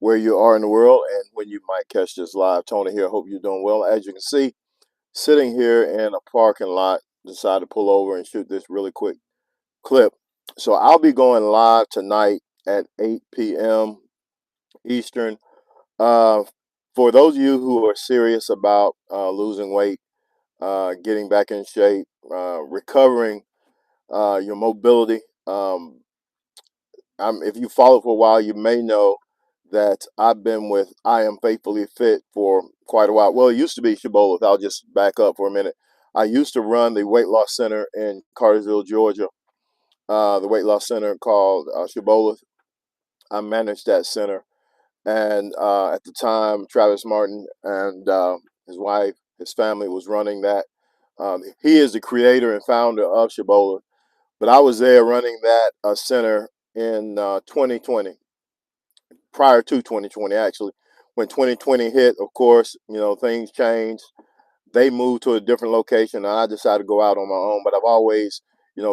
where you are in the world and when you might catch this live. Tony here. Hope you're doing well. As you can see, sitting here in a parking lot, decided to pull over and shoot this really quick clip. So I'll be going live tonight at 8 p.m. Eastern. Uh, for those of you who are serious about losing weight, getting back in shape, recovering your mobility. If you follow for a while, you may know that I've been with I Am Faithfully Fit for quite a while. Well, it used to be Shibboleth. I'll just back up for a minute. I used to run the weight loss center in Cartersville, Georgia, the weight loss center called Shibboleth. I managed that center. And at the time, Travis Martin and his wife, his family was running that. He is the creator and founder of Shibboleth. But I was there running that center in 2020, prior to 2020, actually. When 2020 hit, of course, things changed. They moved to a different location, and I decided to go out on my own. But I've always,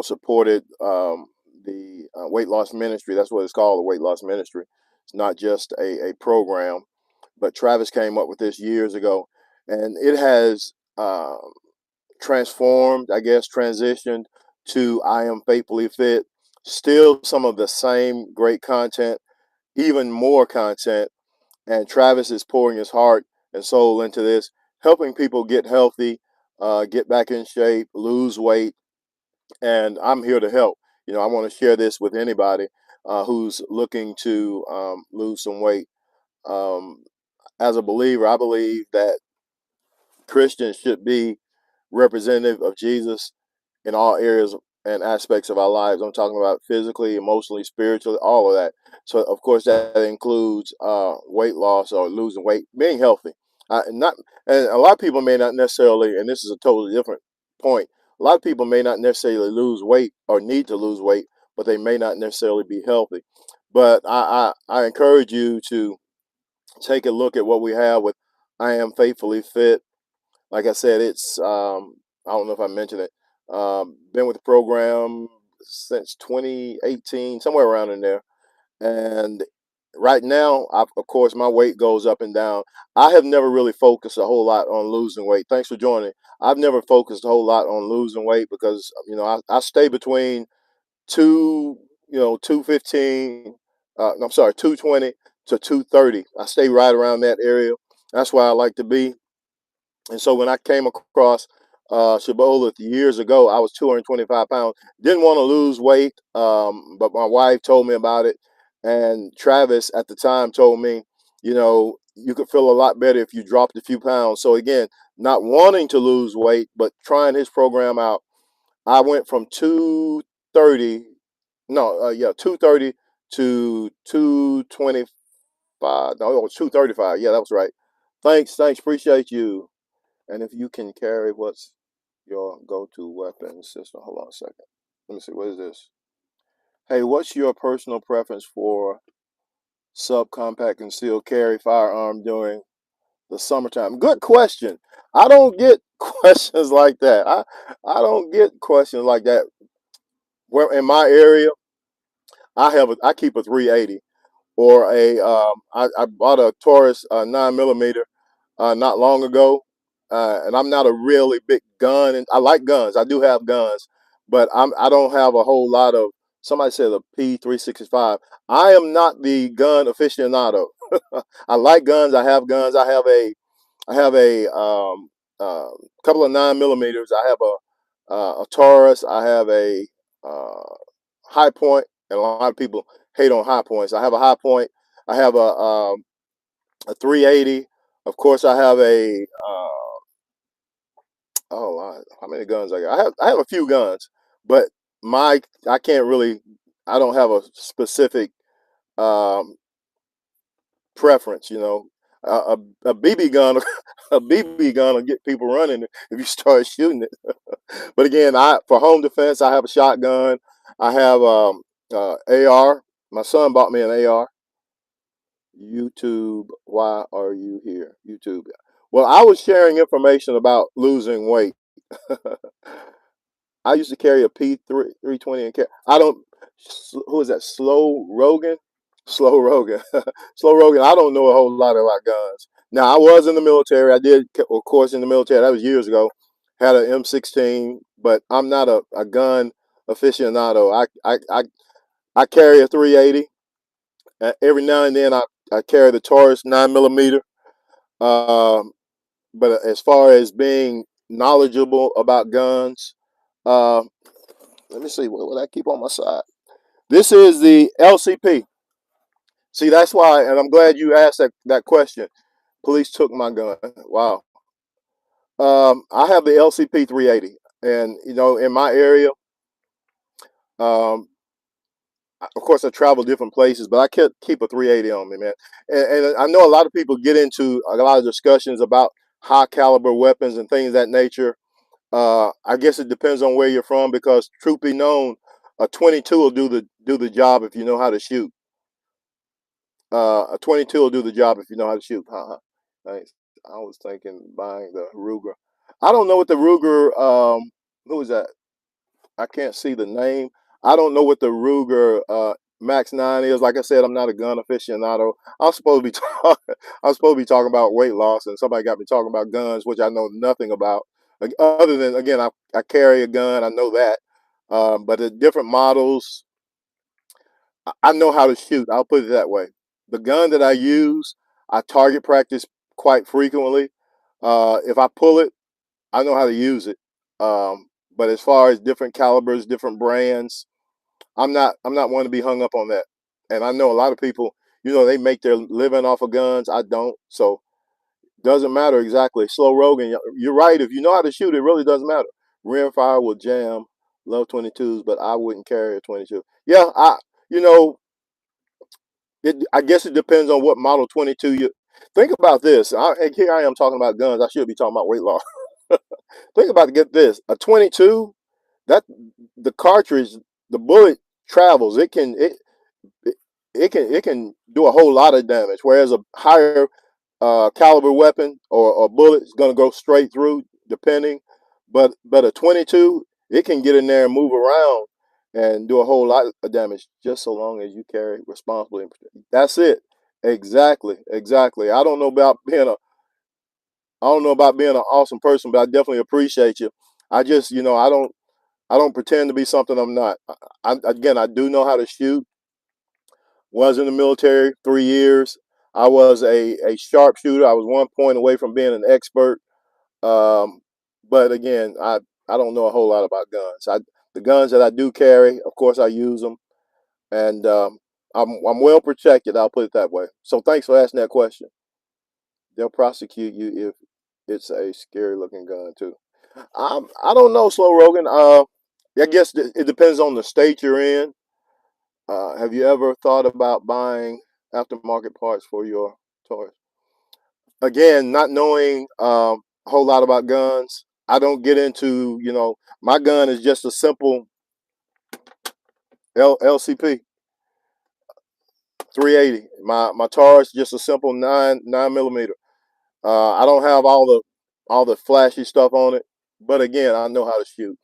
supported the weight loss ministry. That's what it's called, the weight loss ministry. It's not just a program. But Travis came up with this years ago, and it has transformed, I guess, transitioned to I Am Faithfully Fit. Still some of the same great content, even more content. And Travis is pouring his heart and soul into this, helping people get healthy, get back in shape, lose weight. And I'm here to help. I want to share this with anybody who's looking to lose some weight. Um, as a believer, I believe that Christians should be representative of Jesus in all areas and aspects of our lives. I'm talking about physically, emotionally, spiritually, all of that. So, of course, that includes weight loss or losing weight, being healthy. Not, and a lot of people may not necessarily, and this is a totally different point. A lot of people may not necessarily lose weight or need to lose weight, but they may not necessarily be healthy. But I encourage you to take a look at what we have with I Am Faithfully Fit. Like I said, it's I don't know if I mentioned it. Been with the program since 2018, somewhere around in there. And right now, of course, my weight goes up and down. I have never really focused a whole lot on losing weight. Thanks for joining. I've never focused a whole lot on losing weight because I stay between two, 215. I'm sorry, 220 to 230. I stay right around that area. That's why I like to be. And so when I came across Shibboleth years ago, I was 225 pounds. Didn't want to lose weight, but my wife told me about it. And Travis at the time told me, you could feel a lot better if you dropped a few pounds. So again, not wanting to lose weight, but trying his program out, I went from 230, no, 230 to 225. No, it was 235. Yeah, that was right. Thanks. Appreciate you. And if you can carry, what's your go-to weapon system? Hold on a second. Let me see. What is this? Hey, what's your personal preference for subcompact concealed carry firearm during the summertime? Good question. I don't get questions like that. I don't get questions like that. Where in my area, I keep a 380 or I bought a Taurus 9 millimeter not long ago, and I'm not a really big gun, and I like guns. I do have guns, but I don't have a whole lot of. Somebody said a P365. I am not the gun aficionado. I like guns. I have guns. I have a couple of 9 millimeters. I have a Taurus. I have a high point, and a lot of people hate on high points. I have a high point. I have a 380. Of course, I have a how many guns I got? I have a few guns, but my I can't really. I don't have a specific um, preference. A BB gun, a BB gun will get people running if you start shooting it. But again, I for home defense, I have a shotgun. I have AR. My son bought me an AR. YouTube, why are you here? YouTube. Well, I was sharing information about losing weight. I used to carry a P3 320 and I don't. Who is that? Slow Rogan. Slow Rogan. Slow Rogan. I don't know a whole lot about guns. Now I was in the military. I did, of course, in the military. That was years ago. Had an M16, but I'm not a gun aficionado. I carry a 380. Every now and then I carry the Taurus 9 millimeter. Um, but as far as being knowledgeable about guns, uh, let me see. What would I keep on my side? This is the LCP. See, that's why, and I'm glad you asked that question. Police took my gun. Wow. I have the LCP 380, and in my area, um, of course, I travel different places, but I keep a 380 on me, man. And I know a lot of people get into a lot of discussions about high caliber weapons and things of that nature. I guess it depends on where you're from, because truth be known, a 22 will do the job if you know how to shoot. A 22 will do the job if you know how to shoot. Nice. I was thinking buying the Ruger. I don't know what the Ruger. Who is that? I can't see the name. I don't know what the Ruger Max 9 is. Like I said, I'm not a gun aficionado. I'm supposed to be talking. I'm supposed to be talking about weight loss, and somebody got me talking about guns, which I know nothing about. Other than, again, I carry a gun. I know that. But the different models, I know how to shoot. I'll put it that way. The gun that I use, I target practice quite frequently. If I pull it, I know how to use it. But as far as different calibers, different brands, I'm not one to be hung up on that. And I know a lot of people, they make their living off of guns. I don't. So doesn't matter exactly. Slow Rogan, you're right. If you know how to shoot, it really doesn't matter. Rimfire will jam. Love 22s, but I wouldn't carry a 22. Yeah, you know, I guess it depends on what model 22 you think about this. And here I am talking about guns. I should be talking about weight loss. Think about, get this, a 22, that the cartridge, the bullet travels. It, it can do a whole lot of damage. Whereas a higher caliber weapon or bullet is going to go straight through, depending. But a 22, it can get in there and move around and do a whole lot of damage, just so long as you carry responsibly. That's it. Exactly, exactly. I don't know about being an awesome person, but I definitely appreciate you. I just, I don't pretend to be something I'm not. Again, I do know how to shoot. Was in the military 3 years. I was a sharpshooter. I was 1 point away from being an expert. Um, but again, I don't know a whole lot about guns. The guns that I do carry, of course, I use them, and I'm well protected. I'll put it that way. So thanks for asking that question. They'll prosecute you if it's a scary looking gun too. I don't know, Slow Rogan. I guess it depends on the state you're in. Have you ever thought about buying aftermarket parts for your toys? Again, not knowing a whole lot about guns, I don't get into, my gun is just a simple LCP 380. My Taurus just a simple nine millimeter. I don't have all the flashy stuff on it, but again, I know how to shoot.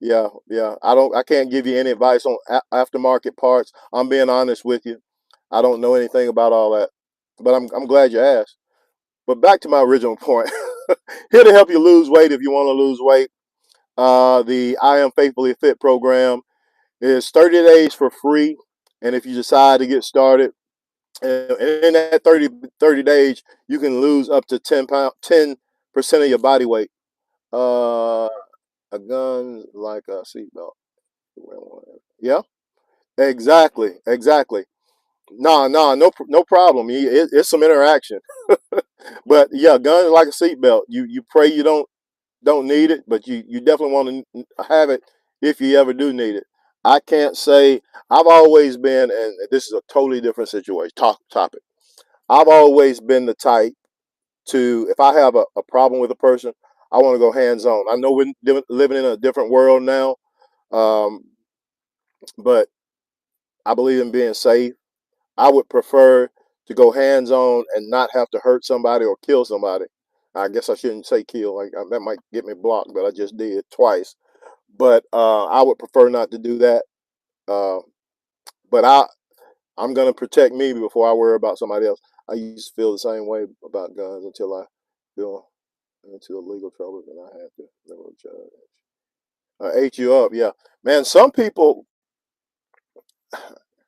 Yeah, yeah. I can't give you any advice on aftermarket parts. I'm being honest with you. I don't know anything about all that, but I'm glad you asked. But back to my original point. Here to help you lose weight if you want to lose weight. The I Am Faithfully Fit program is 30 days for free, and if you decide to get started, and in that 30 days, you can lose up to 10% of your body weight. Uh, a gun like a seatbelt. Yeah, exactly, exactly. Nah, nah, no problem. It's some interaction, but yeah, guns like a seatbelt. You pray you don't need it, but you definitely want to have it if you ever do need it. I can't say I've always been, and this is a totally different situation. Topic. I've always been the type to, if I have a problem with a person, I want to go hands on. I know we're living in a different world now, um, but I believe in being safe. I would prefer to go hands on and not have to hurt somebody or kill somebody. I guess I shouldn't say kill. Like, that might get me blocked, but I just did twice. But I would prefer not to do that. Uh, but I'm gonna protect me before I worry about somebody else. I used to feel the same way about guns until I feel into legal trouble, and I had to go to judge. Ate you up, yeah, man. Some people,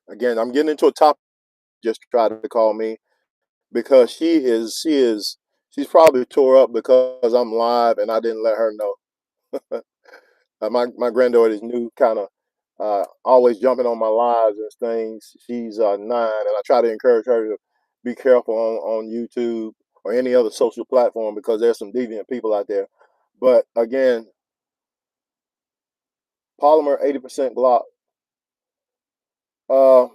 again, I'm getting into a topic. Just try to call me because she's probably tore up because I'm live and I didn't let her know. My granddaughter is new, kind of always jumping on my lives and things. She's 9, and I try to encourage her to be careful on YouTube or any other social platform because there's some deviant people out there. But again, polymer 80% Glock. Uh,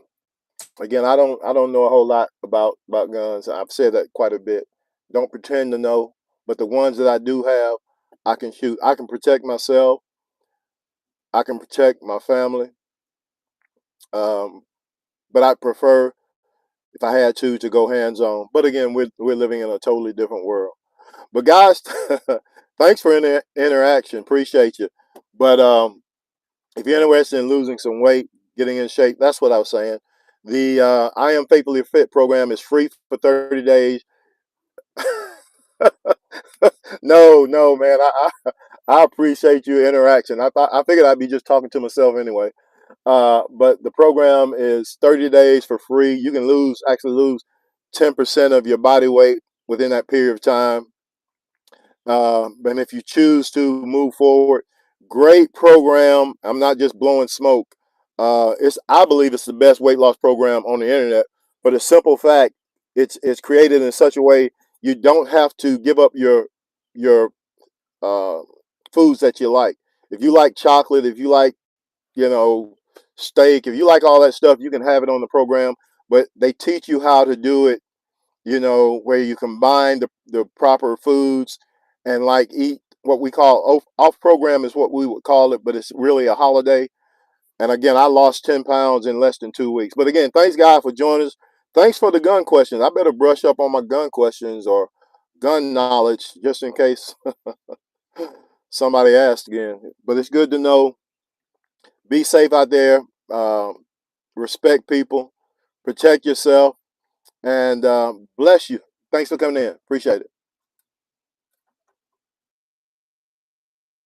Again, I don't know a whole lot about guns. I've said that quite a bit. Don't pretend to know, but the ones that I do have, I can shoot. I can protect myself. I can protect my family. Um, but I prefer, if I had to go hands on. But again, we're living in a totally different world. But guys, thanks for interaction. Appreciate you. But if you're interested in losing some weight, getting in shape, that's what I was saying. The I Am Faithfully Fit program is free for 30 days. No, no, man. I appreciate your interaction. I figured I'd be just talking to myself anyway. But the program is 30 days for free. You can actually lose 10% of your body weight within that period of time. And if you choose to move forward, great program. I'm not just blowing smoke. I believe it's the best weight loss program on the internet. For the simple fact, it's created in such a way you don't have to give up your uh, foods that you like. If you like chocolate, if you like you know steak, if you like all that stuff, you can have it on the program. But they teach you how to do it, where you combine the proper foods and like eat what we call off program is what we would call it, but it's really a holiday. And again, I lost 10 pounds in less than 2 weeks. But again, thanks God for joining us. Thanks for the gun questions. I better brush up on my gun questions or gun knowledge just in case somebody asked again. But it's good to know. Be safe out there. Respect people. Protect yourself. And bless you. Thanks for coming in. Appreciate it.